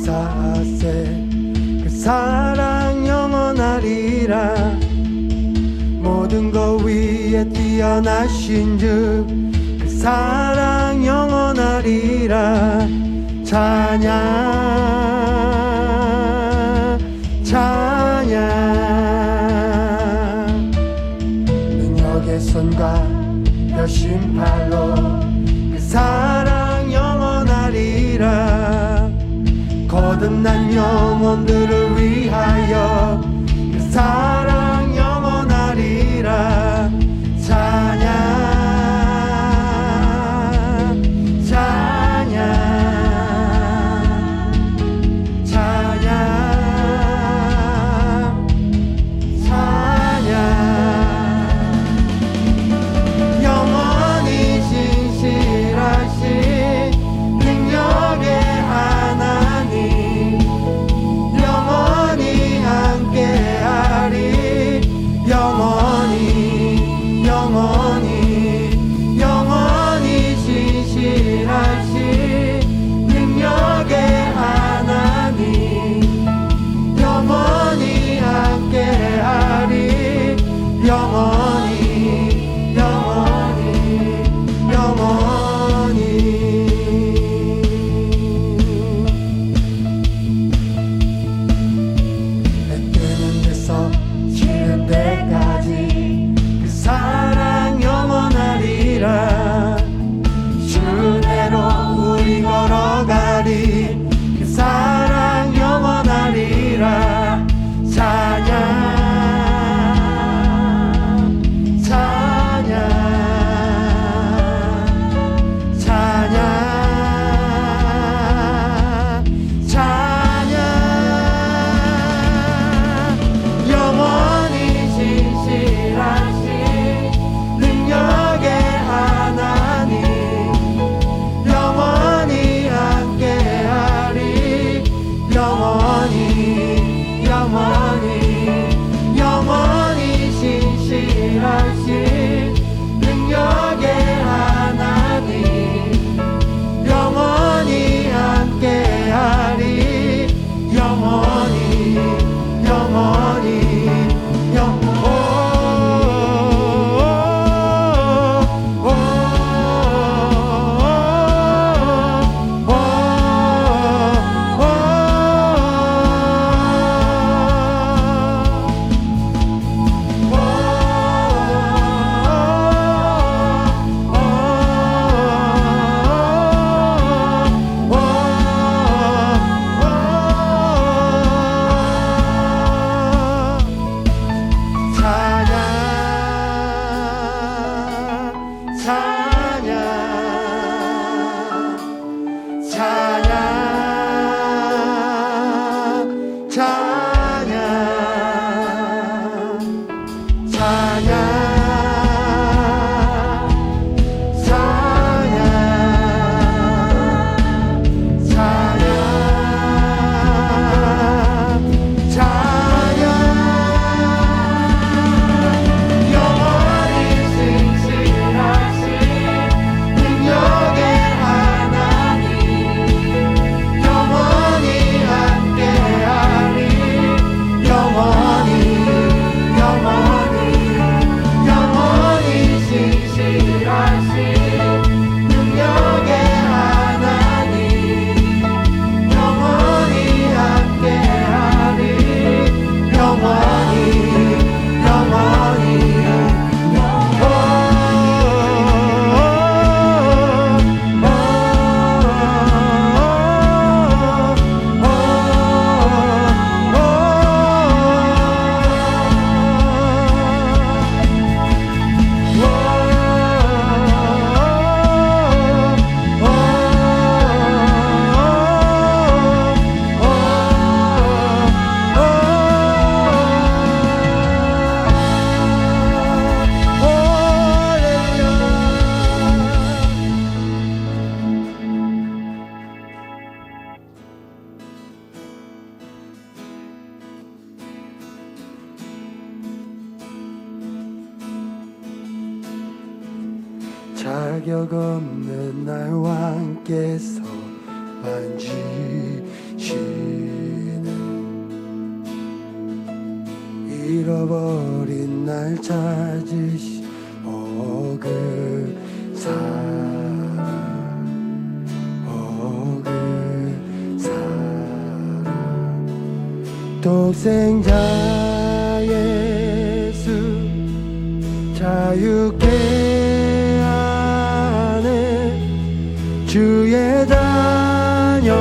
사세 그 사랑 영원하리라. 모든 것 위에 뛰어나신 주 그 사랑 영원하리라. 찬양 찬양. 능력의 손과 여신 팔로 그 사랑 영원하리라. 거듭난 영혼들을 위하여 그 사랑 영원하리라. 찬양 찬양 찬양 찬양. 영원히 신실하신 능력의 하나님 영원히 함께하리. 영원히 영원히 영원히 신실하신 능력의 하나님 영원히 함께하리. 영원히 영원히 영원히. 해 뜨는 데서 지는 때까지 그 사랑 영원하리라. 주대로 우리 걸어가리. 그 사랑 영원하리라. 찬양 찬양 찬양 찬양. 영원히 신실하신 능력의 하나님 영원히 함께하리. 영원히 영원히 영원히 신실하신 능력의 하나님 영원히 함께하리. 영원히 영원히 자격 없는 날 왕께서 잃어버린 날 찾으시 그 사랑 그 사랑 독생자 예수 자유케 하네 주의 자녀라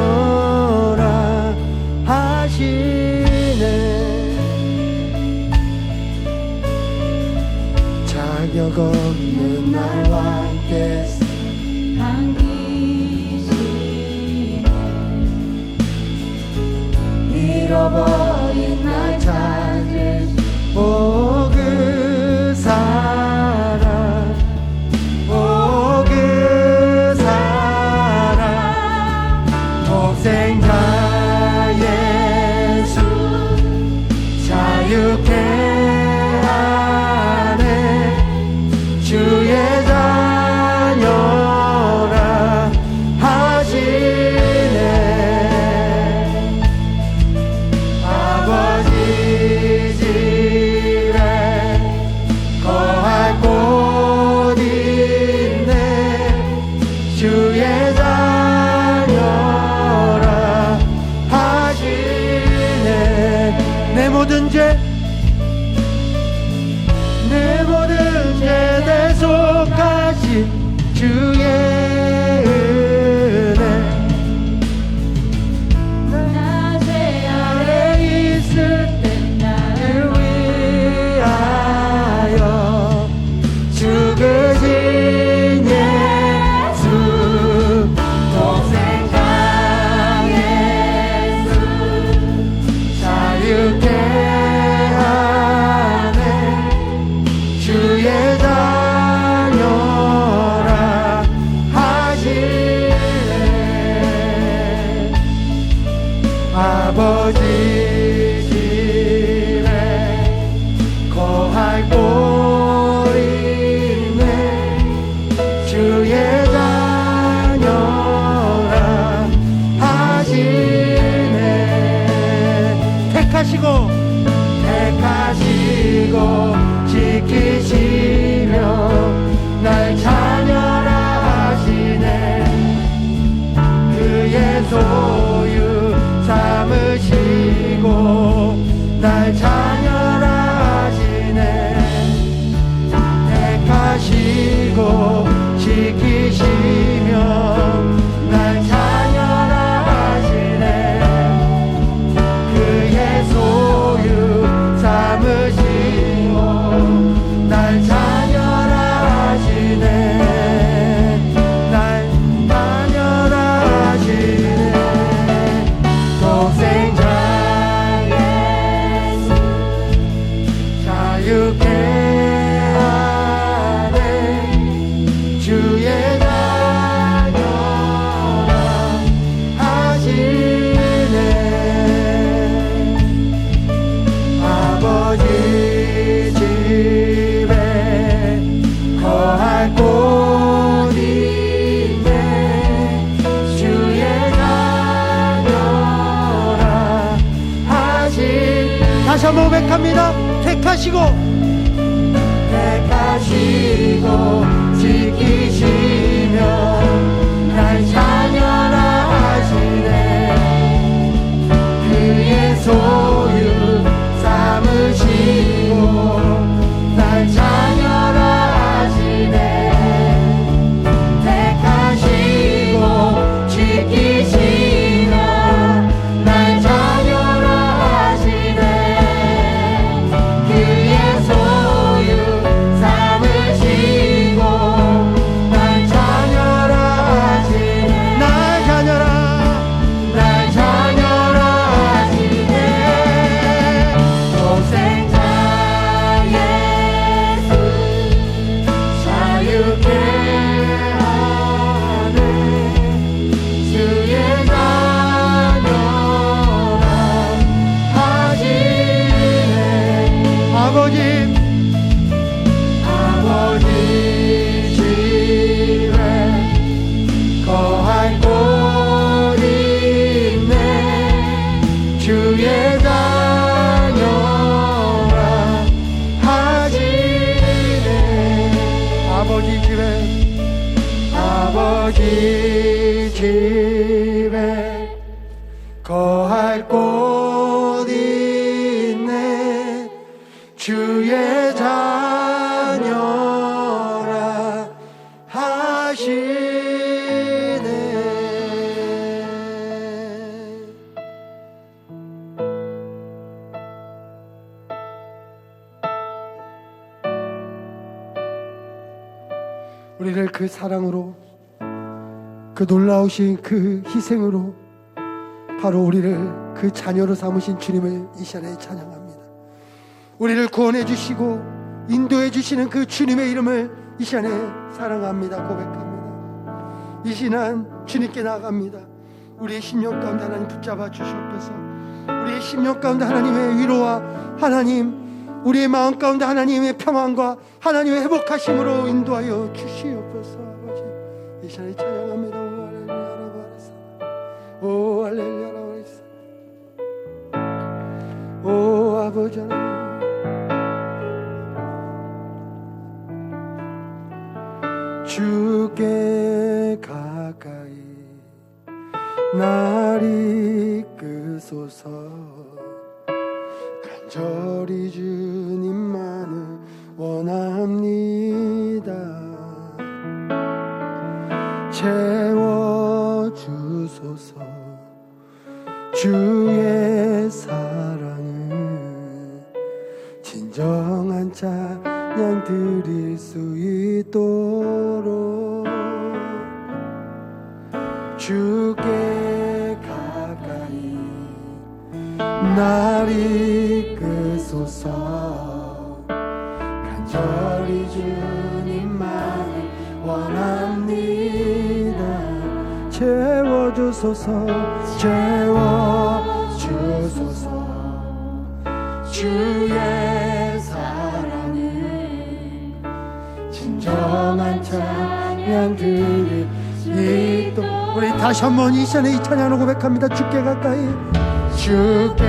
하시네 자격 없는 나와 함께 반기시네 잃어버린 날 찾을 그 사랑 그 사랑 독생자 예수 자유케 하네 주의 자녀라 하시네 아버지 집에 거할 곳 있네 주의 자녀라 하시네 내 모든 죄 대속하신 주의 은혜 나 죄 아래 있을 때 나를 위하여 죽으신 예수 독생자 예수 자유케 하네 주의 자녀라 하시네 아버지 집에 거할 곳 있네 주의 자녀라 하시네 택하시고 지키시며 날 자녀라 하시네 그의 소유 삼으시고 날 자녀라 하시네 택하시고 지키시며 날 자녀라 하시네 그의 소유 삼으시고 날 자녀라 하시네 날 자녀라 하시네 독생자 예수 자유케 하네 주의 자녀라 하시네 아버지 집에 거할 곳 있네 주의 자녀라 하시 다시 한번 고백합니다 택하시고 지키시며 날 자녀라 하시네 그의 소유 삼으시고 날 자녀라 하시네 택하시고 지키시며 날 자녀라 하시네 그의 아버지 집에 거할 곳 있네. 주의 자녀라 하시네. 우리를 그 사랑으로, 그 놀라우신 그 희생으로 바로 우리를 그 자녀로 삼으신 주님을 이 시간에 찬양합니다. 우리를 구원해 주시고 인도해 주시는 그 주님의 이름을 이 시간에 사랑합니다. 고백합니다. 이 시간 주님께 나아갑니다. 우리의 심령 가운데 하나님 붙잡아 주시옵소서. 우리의 심령 가운데 하나님의 위로와 하나님, 우리의 마음 가운데 하나님의 평안과 하나님의 회복하심으로 인도하여 주시옵소서. 아버지, 이 시간에 찬양합니다. 오 할렐루야. 오 아버지 하나님, 주께 가까이 날 이끄소서. 간절히 주님만을 원합니다. 채워주소서. 주의 사랑을 진정한 찬양 드릴 수 있도록 주께 가까이 날 이끄소서. 간절히 주님만을 원합니다. 채워주소서. 채워주소서. 주의 사랑을 진정한 찬양 드릴 수 있도록. 우리 다시 한번 이 시간에 이 찬양으로 고백합니다. 주께 가까이, 주께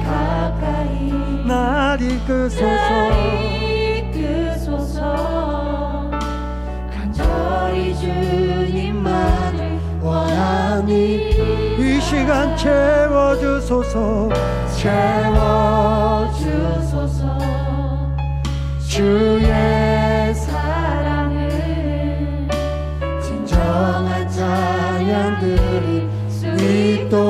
가까이 날 이끄소서. 간절히 주님만을 원하니 이 시간 채워주소서. 채워주소서. 주의 사랑을 진정한 찬양 드릴 수 있도록.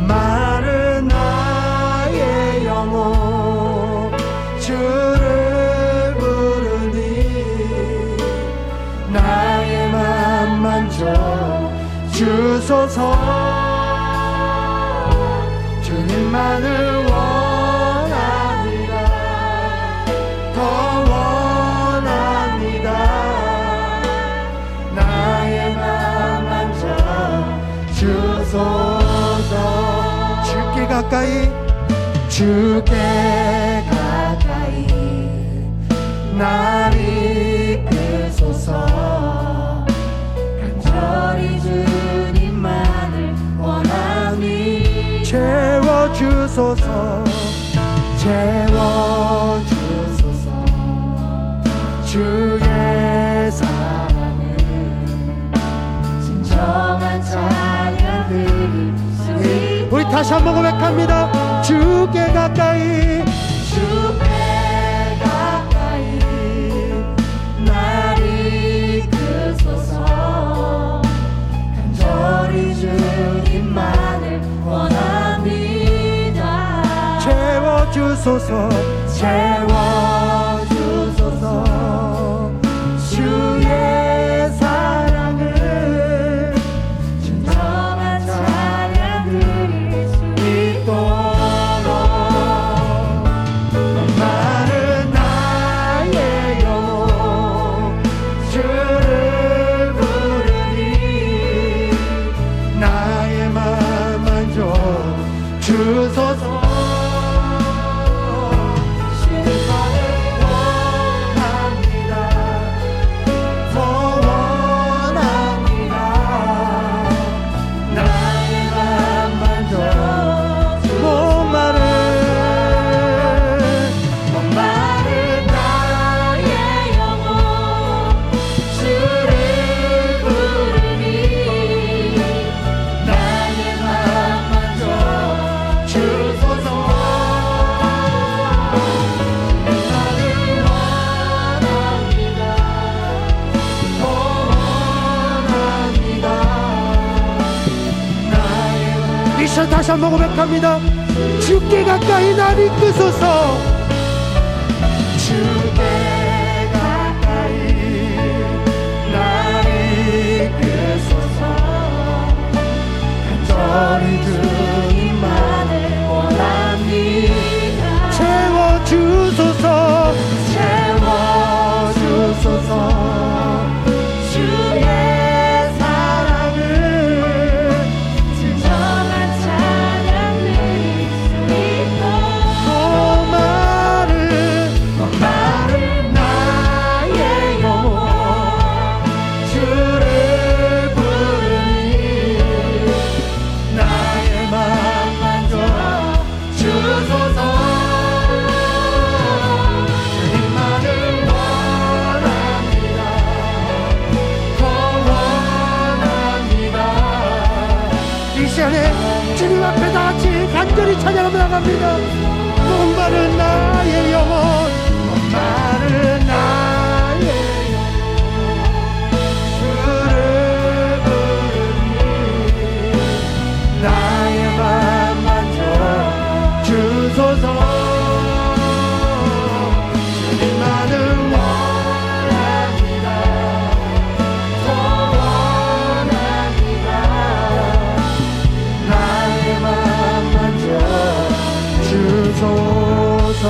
마른 나의 영혼 주를 부르니 나의 맘 만져 주소서. 주님만을 원합니다. 더 원합니다. 나의 맘 만져 주소서. 주께 가까이, 주께 가까이 날 이끄소서. 간절히 주님만을 원하니 채워주소서. 채워주소서. 주의 사랑을 진정한 찬양 드릴 수 있도록. 우리 다시 한번 고백합니다. 주께 가까이, 주께 가까이 날 이끄소서. 간절히 주님만을 원합니다. 채워주소서. 채워주소서. 주의 사랑을 진정한 찬양 드릴 수 있도록. 마른 나의 영혼 주를 부르니 나의 맘 만져 주소서. 주님만을 다시 한번 고백합니다. 주께 가까이 날 이끄소서. 주께 가까이 날 이끄소서. 간절히 주님만을 원합니다. 채워주소서. 채워주소서. 주의 사랑을 진정한 찬양 드릴 수 있도록 더 마른 나의 영혼 주를 부르니 나의 맘 만져 주소서. 주님만을 원합니다. 더 원합니다. 이 시간에 주님 앞에 다 같이 간절히 찬양하며 나갑니다. 목마른 나의 영혼, 목마른 나의 영혼 주를 부르니 나의 맘 만져 주소서. 주님만을 원합니다. 더 원합니다. 나의 맘 만져 주소서.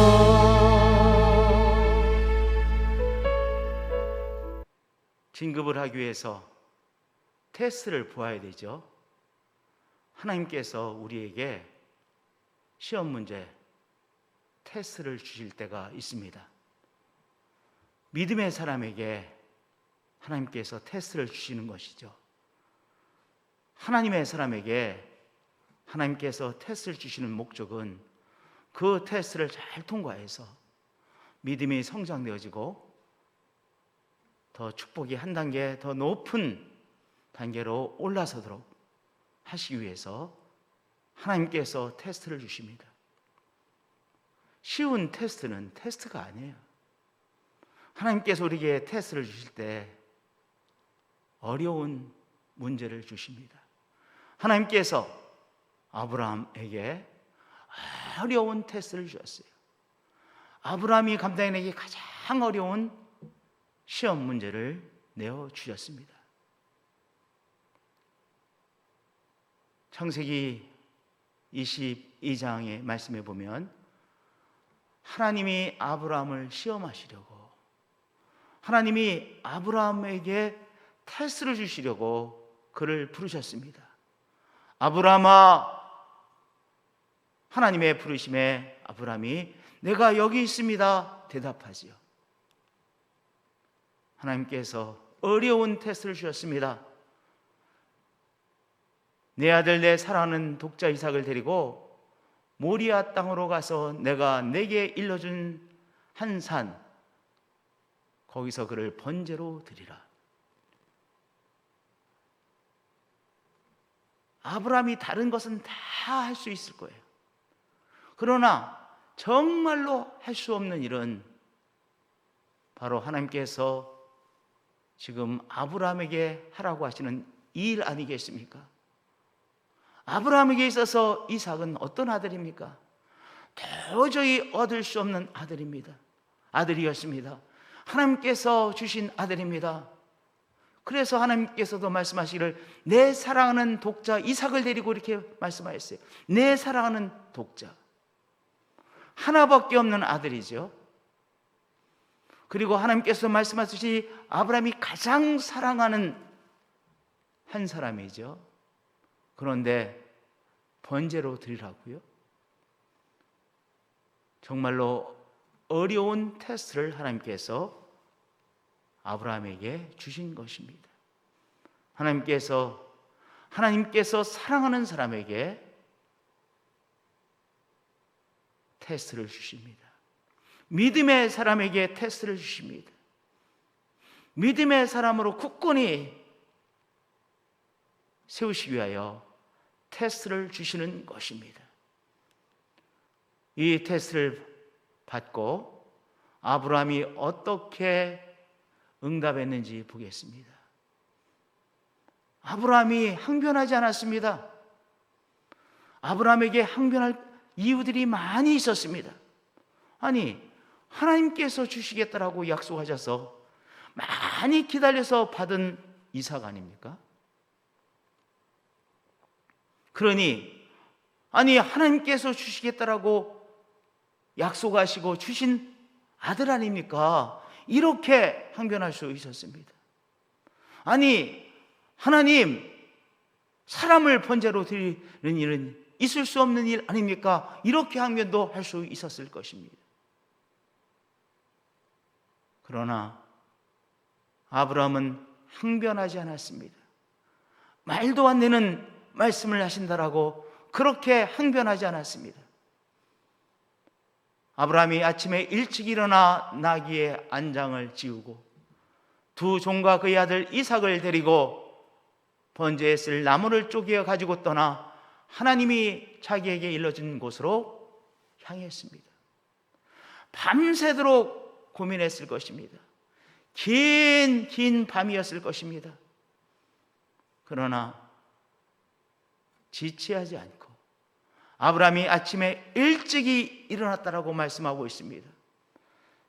진급을 하기 위해서 테스트를 보아야 되죠. 하나님께서 우리에게 시험 문제, 테스트를 주실 때가 있습니다. 믿음의 사람에게 하나님께서 테스트를 주시는 것이죠. 하나님의 사람에게 하나님께서 테스트를 주시는 목적은 그 테스트를 잘 통과해서 믿음이 성장되어지고 더 축복이 한 단계 더 높은 단계로 올라서도록 하시기 위해서 하나님께서 테스트를 주십니다. 쉬운 테스트는 테스트가 아니에요. 하나님께서 우리에게 테스트를 주실 때 어려운 문제를 주십니다. 하나님께서 아브라함에게 어려운 테스트를 주셨어요. 아브라함이 감당해내기 가장 어려운 시험 문제를 내어주셨습니다. 창세기 22장의 말씀에 보면 하나님이 아브라함을 시험하시려고, 하나님이 아브라함에게 테스트를 주시려고 그를 부르셨습니다. 아브라함아, 하나님의 부르심에 아브라함이 내가 여기 있습니다 대답하지요. 하나님께서 어려운 테스트를 주셨습니다. 내 아들 내 사랑하는 독자 이삭을 데리고 모리아 땅으로 가서 내가 내게 일러준 한 산, 거기서 그를 번제로 드리라. 아브라함이 다른 것은 다 할 수 있을 거예요. 그러나 정말로 할 수 없는 일은 바로 하나님께서 지금 아브라함에게 하라고 하시는 일 아니겠습니까? 아브라함에게 있어서 이삭은 어떤 아들입니까? 도저히 얻을 수 없는 아들입니다. 아들이었습니다. 하나님께서 주신 아들입니다. 그래서 하나님께서도 말씀하시기를 내 사랑하는 독자 이삭을 데리고 이렇게 말씀하셨어요. 내 사랑하는 독자, 하나밖에 없는 아들이죠. 그리고 하나님께서 말씀하듯이 아브라함이 가장 사랑하는 한 사람이죠. 그런데 번제로 드리라고요? 정말로 어려운 테스트를 하나님께서 아브라함에게 주신 것입니다. 하나님께서 사랑하는 사람에게 테스트를 주십니다. 믿음의 사람에게 테스트를 주십니다. 믿음의 사람으로 굳건히 세우시기 위하여 테스트를 주시는 것입니다. 이 테스트를 받고 아브라함이 어떻게 응답했는지 보겠습니다. 아브라함이 항변하지 않았습니다. 아브라함에게 항변할 이유들이 많이 있었습니다. 아니, 하나님께서 주시겠다라고 약속하셔서 많이 기다려서 받은 이삭 아닙니까? 그러니 아니, 하나님께서 주시겠다라고 약속하시고 주신 아들 아닙니까? 이렇게 항변할 수 있었습니다. 아니, 하나님, 사람을 번제로 드리는 일은 있을 수 없는 일 아닙니까? 이렇게 항변도 할 수 있었을 것입니다. 그러나 아브라함은 항변하지 않았습니다. 말도 안 되는 말씀을 하신다라고 그렇게 항변하지 않았습니다. 아브라함이 아침에 일찍 일어나 나귀의 안장을 지우고 두 종과 그의 아들 이삭을 데리고 번제에 쓸 나무를 쪼개어 가지고 떠나 하나님이 자기에게 일러준 곳으로 향했습니다. 밤새도록 고민했을 것입니다. 긴 밤이었을 것입니다. 그러나 지체하지 않고 아브라함이 아침에 일찍이 일어났다라고 말씀하고 있습니다.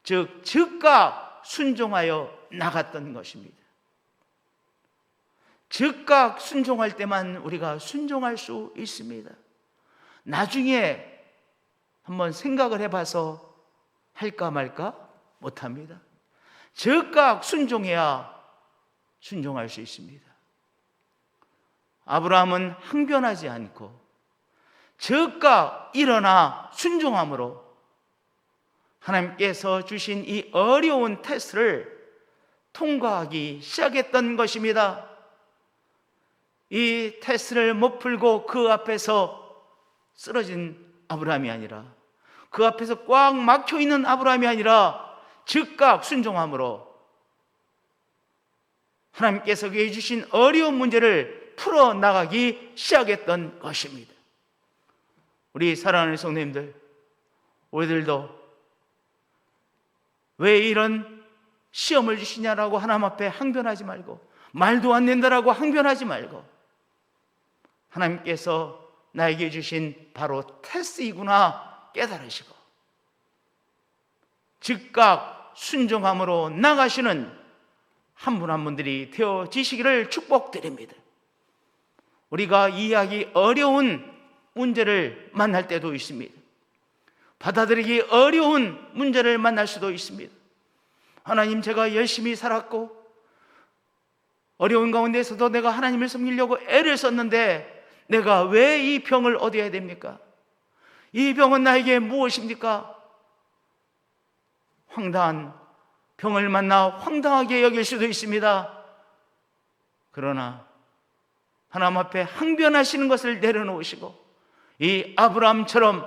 즉 즉각 순종하여 나갔던 것입니다. 즉각 순종할 때만 우리가 순종할 수 있습니다. 나중에 한번 생각을 해봐서 할까 말까 못합니다. 즉각 순종해야 순종할 수 있습니다. 아브라함은 항변하지 않고 즉각 일어나 순종함으로 하나님께서 주신 이 어려운 테스트를 통과하기 시작했던 것입니다. 이 테스트를 못 풀고 그 앞에서 쓰러진 아브라함이 아니라, 그 앞에서 꽉 막혀있는 아브라함이 아니라 즉각 순종함으로 하나님께서 그에게 주신 어려운 문제를 풀어나가기 시작했던 것입니다. 우리 사랑하는 성도님들, 우리들도 왜 이런 시험을 주시냐라고 하나님 앞에 항변하지 말고, 말도 안 된다라고 항변하지 말고, 하나님께서 나에게 주신 바로 테스트이구나 깨달으시고 즉각 순종함으로 나가시는 한 분 한 분들이 되어지시기를 축복드립니다. 우리가 이해하기 어려운 문제를 만날 때도 있습니다. 받아들이기 어려운 문제를 만날 수도 있습니다. 하나님, 제가 열심히 살았고 어려운 가운데서도 내가 하나님을 섬기려고 애를 썼는데 내가 왜 이 병을 얻어야 됩니까? 이 병은 나에게 무엇입니까? 황당한 병을 만나 황당하게 여길 수도 있습니다. 그러나 하나님 앞에 항변하시는 것을 내려놓으시고 이 아브라함처럼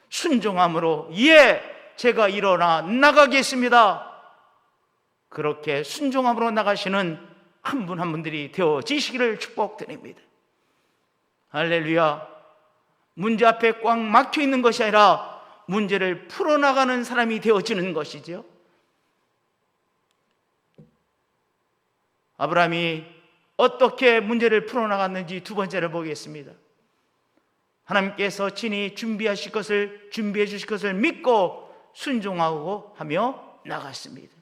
순종함으로 제가 일어나 나가겠습니다, 그렇게 순종함으로 나가시는 한 분 한 분들이 되어지시기를 축복드립니다. 할렐루야. 문제 앞에 꽉 막혀 있는 것이 아니라 문제를 풀어나가는 사람이 되어지는 것이죠. 아브라함이 어떻게 문제를 풀어나갔는지 두 번째를 보겠습니다. 하나님께서 친히 준비해 주실 것을 믿고 순종하고 하며 나갔습니다.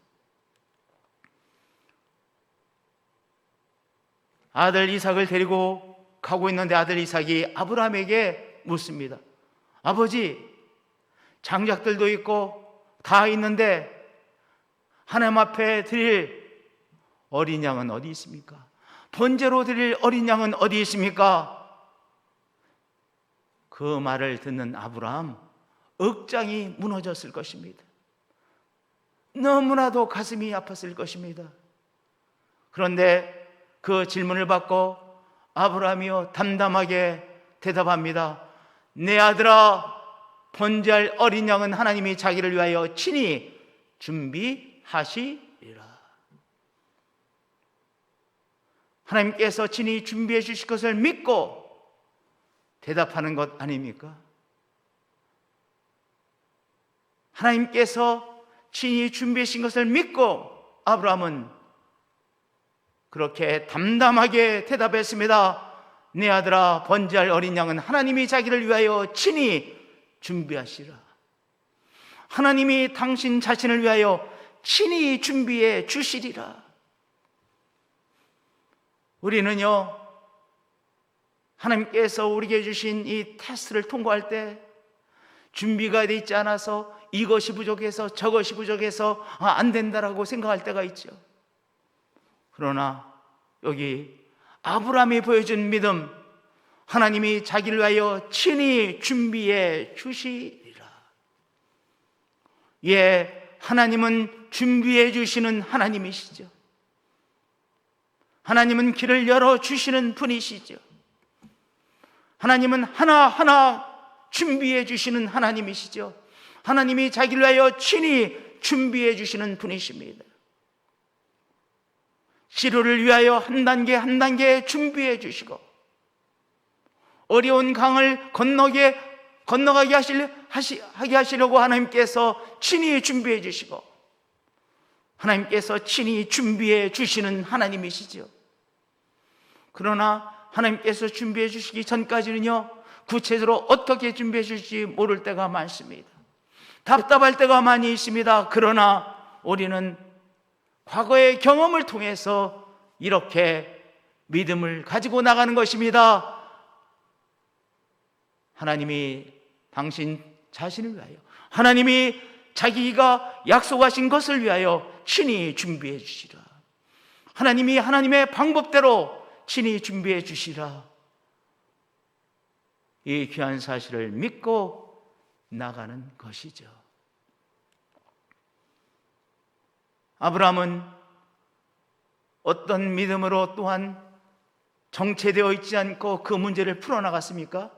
아들 이삭을 데리고 가고 있는데 아들 이삭이 아브라함에게 묻습니다. 아버지, 장작들도 있고 다 있는데 하나님 앞에 드릴 어린 양은 어디 있습니까? 번제로 드릴 어린 양은 어디 있습니까? 그 말을 듣는 아브라함, 억장이 무너졌을 것입니다. 너무나도 가슴이 아팠을 것입니다. 그런데 그 질문을 받고 아브라함이요 담담하게 대답합니다. 내 아들아, 번제할 어린 양은 하나님이 자기를 위하여 친히 준비하시리라. 하나님께서 친히 준비해 주실 것을 믿고 대답하는 것 아닙니까? 하나님께서 친히 준비하신 것을 믿고 아브라함은 그렇게 담담하게 대답했습니다. 내 아들아, 번제할 어린 양은 하나님이 자기를 위하여 친히 준비하시라. 하나님이 당신 자신을 위하여 친히 준비해 주시리라. 우리는요, 하나님께서 우리에게 주신 이 테스트를 통과할 때 준비가 되어 있지 않아서, 이것이 부족해서 저것이 부족해서 안 된다라고 생각할 때가 있죠. 그러나 여기 아브라함이 보여준 믿음, 하나님이 자기를 위하여 친히 준비해 주시리라. 예, 하나님은 준비해 주시는 하나님이시죠. 하나님은 길을 열어주시는 분이시죠. 하나님은 하나하나 준비해 주시는 하나님이시죠. 하나님이 자기를 위하여 친히 준비해 주시는 분이십니다. 시루를 위하여 한 단계 한 단계 준비해 주시고, 어려운 강을 건너게 하게 하시려고 하나님께서 친히 준비해 주시고, 하나님께서 친히 준비해 주시는 하나님이시죠. 그러나 하나님께서 준비해 주시기 전까지는요, 구체적으로 어떻게 준비해 주실지 모를 때가 많습니다. 답답할 때가 많이 있습니다. 그러나 우리는 과거의 경험을 통해서 이렇게 믿음을 가지고 나가는 것입니다. 하나님이 당신 자신을 위하여, 하나님이 자기가 약속하신 것을 위하여 친히 준비해 주시라. 하나님이 하나님의 방법대로 친히 준비해 주시라. 이 귀한 사실을 믿고 나가는 것이죠. 아브라함은 어떤 믿음으로 또한 정체되어 있지 않고 그 문제를 풀어나갔습니까?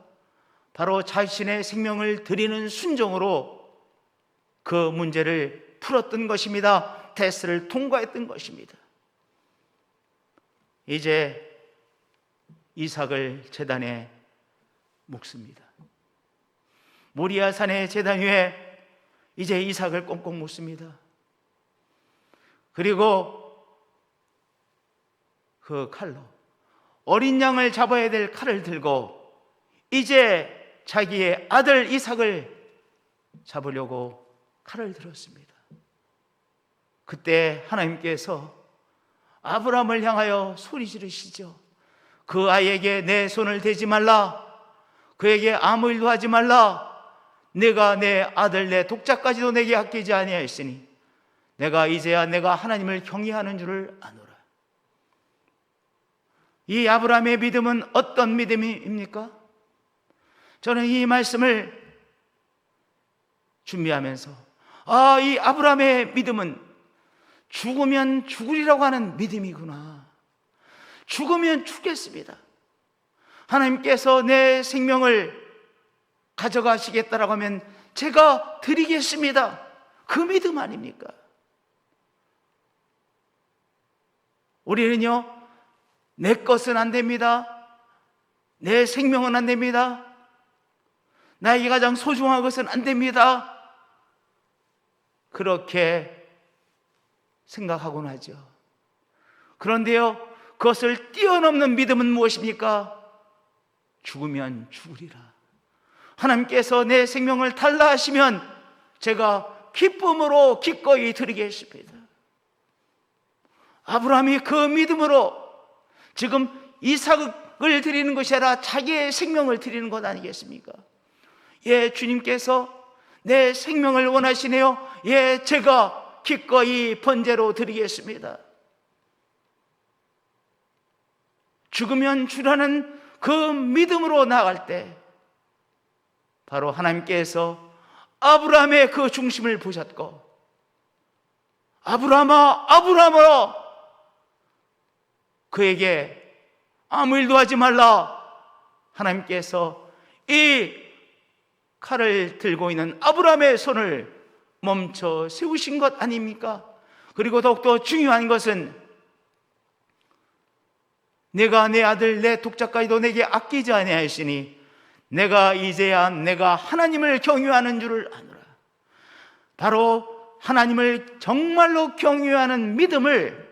바로 자신의 생명을 드리는 순종으로 그 문제를 풀었던 것입니다. 테스트를 통과했던 것입니다. 이제 이삭을 제단에 묻습니다. 모리아산의 제단 위에 이제 이삭을 꽁꽁 묻습니다. 그리고 그 칼로, 어린 양을 잡아야 될 칼을 들고 이제 자기의 아들 이삭을 잡으려고 칼을 들었습니다. 그때 하나님께서 아브라함을 향하여 소리 지르시죠. 그 아이에게 내 손을 대지 말라. 그에게 아무 일도 하지 말라. 내가 내 아들 내 독자까지도 내게 아끼지 아니하였으니 내가 이제야 내가 하나님을 경외하는 줄을 아노라. 이 아브라함의 믿음은 어떤 믿음입니까? 저는 이 말씀을 준비하면서 이 아브라함의 믿음은 죽으면 죽으리라고 하는 믿음이구나. 죽으면 죽겠습니다. 하나님께서 내 생명을 가져가시겠다라고 하면 제가 드리겠습니다. 그 믿음 아닙니까? 우리는요, 내 것은 안 됩니다. 내 생명은 안 됩니다. 나에게 가장 소중한 것은 안 됩니다. 그렇게 생각하곤 하죠. 그런데요, 그것을 뛰어넘는 믿음은 무엇입니까? 죽으면 죽으리라. 하나님께서 내 생명을 달라 하시면 제가 기쁨으로 기꺼이 드리겠습니다. 아브라함이 그 믿음으로 지금 이삭을 드리는 것이 아니라 자기의 생명을 드리는 것 아니겠습니까? 예, 주님께서 내 생명을 원하시네요. 예, 제가 기꺼이 번제로 드리겠습니다. 죽으면 주라는 그 믿음으로 나아갈 때 바로 하나님께서 아브라함의 그 중심을 보셨고, 아브라함아, 아브라함아, 그에게 아무 일도 하지 말라. 하나님께서 이 칼을 들고 있는 아브라함의 손을 멈춰 세우신 것 아닙니까? 그리고 더욱더 중요한 것은 내가 내 아들 내 독자까지도 내게 아끼지 아니하였으니 내가 이제야 내가 하나님을 경외하는 줄을 아노라. 바로 하나님을 정말로 경외하는 믿음을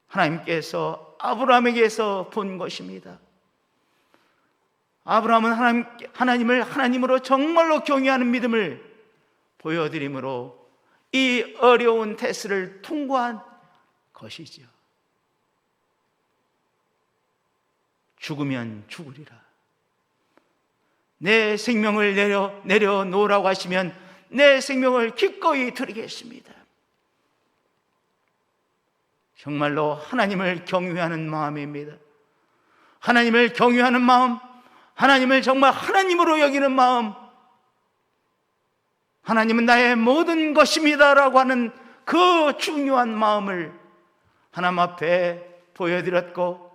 하나님께서 아브라함에게서 본 것입니다. 아브라함은 하나님을 하나님으로 정말로 경외하는 믿음을 보여드림으로 이 어려운 테스트를 통과한 것이죠. 죽으면 죽으리라. 내 생명을 내려놓으라고 하시면 내 생명을 기꺼이 드리겠습니다. 정말로 하나님을 경외하는 마음입니다. 하나님을 경외하는 마음, 하나님을 정말 하나님으로 여기는 마음, 하나님은 나의 모든 것입니다 라고 하는 그 중요한 마음을 하나님 앞에 보여드렸고,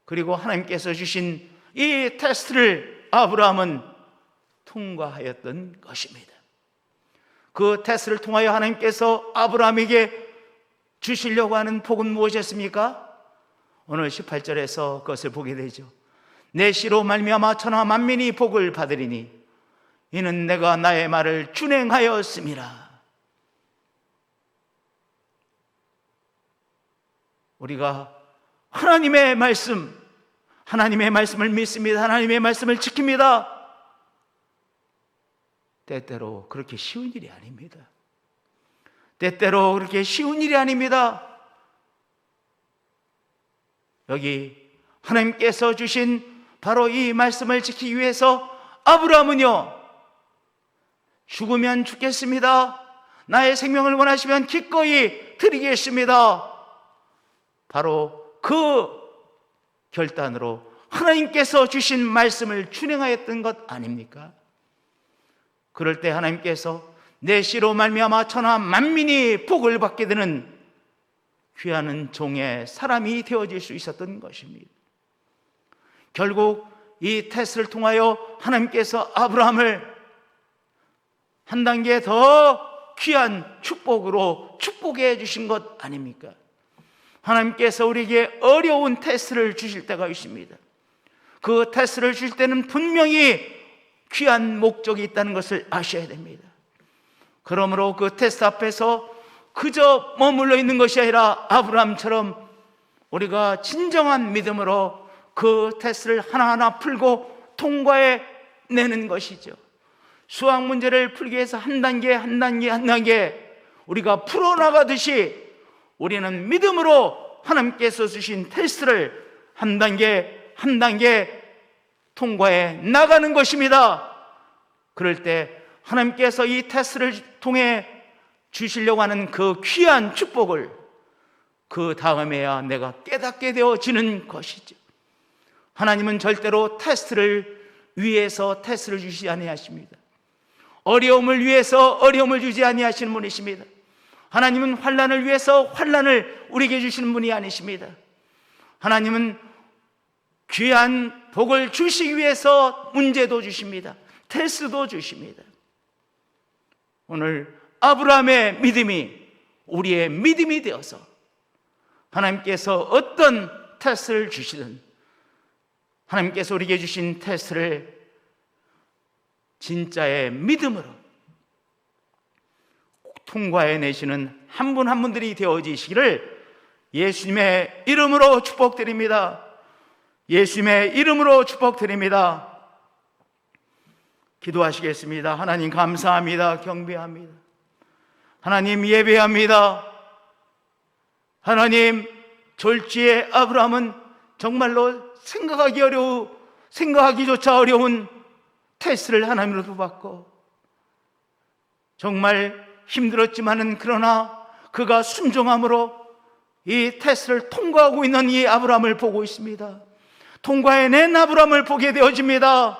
그리고 하나님께서 주신 이 테스트를 아브라함은 통과하였던 것입니다. 그 테스트를 통하여 하나님께서 아브라함에게 주시려고 하는 복은 무엇이었습니까? 오늘 18절에서 그것을 보게 되죠. 내 씨로 말미암아 천하 만민이 복을 받으리니 이는 내가 나의 말을 준행하였음이라. 우리가 하나님의 말씀을 믿습니다. 하나님의 말씀을 지킵니다. 때때로 그렇게 쉬운 일이 아닙니다. 때때로 그렇게 쉬운 일이 아닙니다. 여기 하나님께서 주신 바로 이 말씀을 지키기 위해서 아브라함은요, 죽으면 죽겠습니다. 나의 생명을 원하시면 기꺼이 드리겠습니다. 바로 그 결단으로 하나님께서 주신 말씀을 준행하였던 것 아닙니까? 그럴 때 하나님께서 내 씨로 말미암아 천하 만민이 복을 받게 되는 귀한 종의 사람이 되어질 수 있었던 것입니다. 결국 이 테스트를 통하여 하나님께서 아브라함을 한 단계 더 귀한 축복으로 축복해 주신 것 아닙니까? 하나님께서 우리에게 어려운 테스트를 주실 때가 있습니다. 그 테스트를 주실 때는 분명히 귀한 목적이 있다는 것을 아셔야 됩니다. 그러므로 그 테스트 앞에서 그저 머물러 있는 것이 아니라 아브라함처럼 우리가 진정한 믿음으로 그 테스트를 하나하나 풀고 통과해 내는 것이죠. 수학 문제를 풀기 위해서 한 단계 우리가 풀어나가듯이 우리는 믿음으로 하나님께서 주신 테스트를 한 단계 통과해 나가는 것입니다. 그럴 때 하나님께서 이 테스트를 통해 주시려고 하는 그 귀한 축복을 그 다음에야 내가 깨닫게 되어지는 것이죠. 하나님은 절대로 테스트를 위해서 테스트를 주시지 아니하십니다. 어려움을 위해서 어려움을 주지 아니하시는 분이십니다. 하나님은 환난을 위해서 환난을 우리에게 주시는 분이 아니십니다. 하나님은 귀한 복을 주시기 위해서 문제도 주십니다. 테스트도 주십니다. 오늘 아브라함의 믿음이 우리의 믿음이 되어서 하나님께서 어떤 테스트를 주시든 하나님께서 우리에게 주신 테스트를 진짜의 믿음으로 통과해내시는 한 분 한 분들이 되어지시기를 예수님의 이름으로 축복드립니다. 예수님의 이름으로 축복드립니다. 기도하시겠습니다. 하나님 감사합니다. 경배합니다. 하나님 예배합니다. 하나님, 졸지의 아브라함은 정말로 생각하기조차 어려운 테스트를 하나님으로부터 받고 정말 힘들었지만은 그러나 그가 순종함으로 이 테스트를 통과하고 있는 이 아브라함을 보고 있습니다. 통과해낸 아브라함을 보게 되어집니다.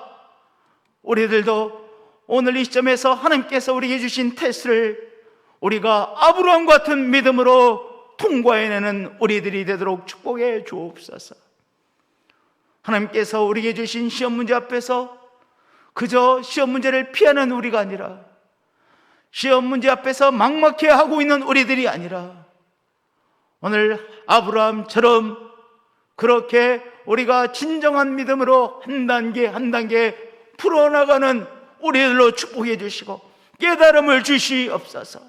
우리들도 오늘 이 시점에서 하나님께서 우리에게 주신 테스트를 우리가 아브라함 같은 믿음으로 통과해내는 우리들이 되도록 축복해 주옵소서. 하나님께서 우리에게 주신 시험 문제 앞에서 그저 시험 문제를 피하는 우리가 아니라 시험 문제 앞에서 막막해 하고 있는 우리들이 아니라 오늘 아브라함처럼 그렇게 우리가 진정한 믿음으로 한 단계 풀어나가는 우리들로 축복해 주시고 깨달음을 주시옵소서.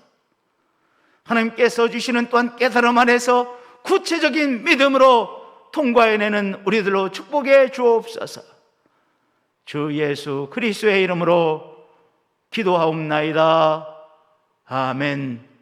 하나님께서 주시는 또한 깨달음 안에서 구체적인 믿음으로 통과해내는 우리들로 축복해 주옵소서. 주 예수 그리스도의 이름으로 기도하옵나이다. 아멘.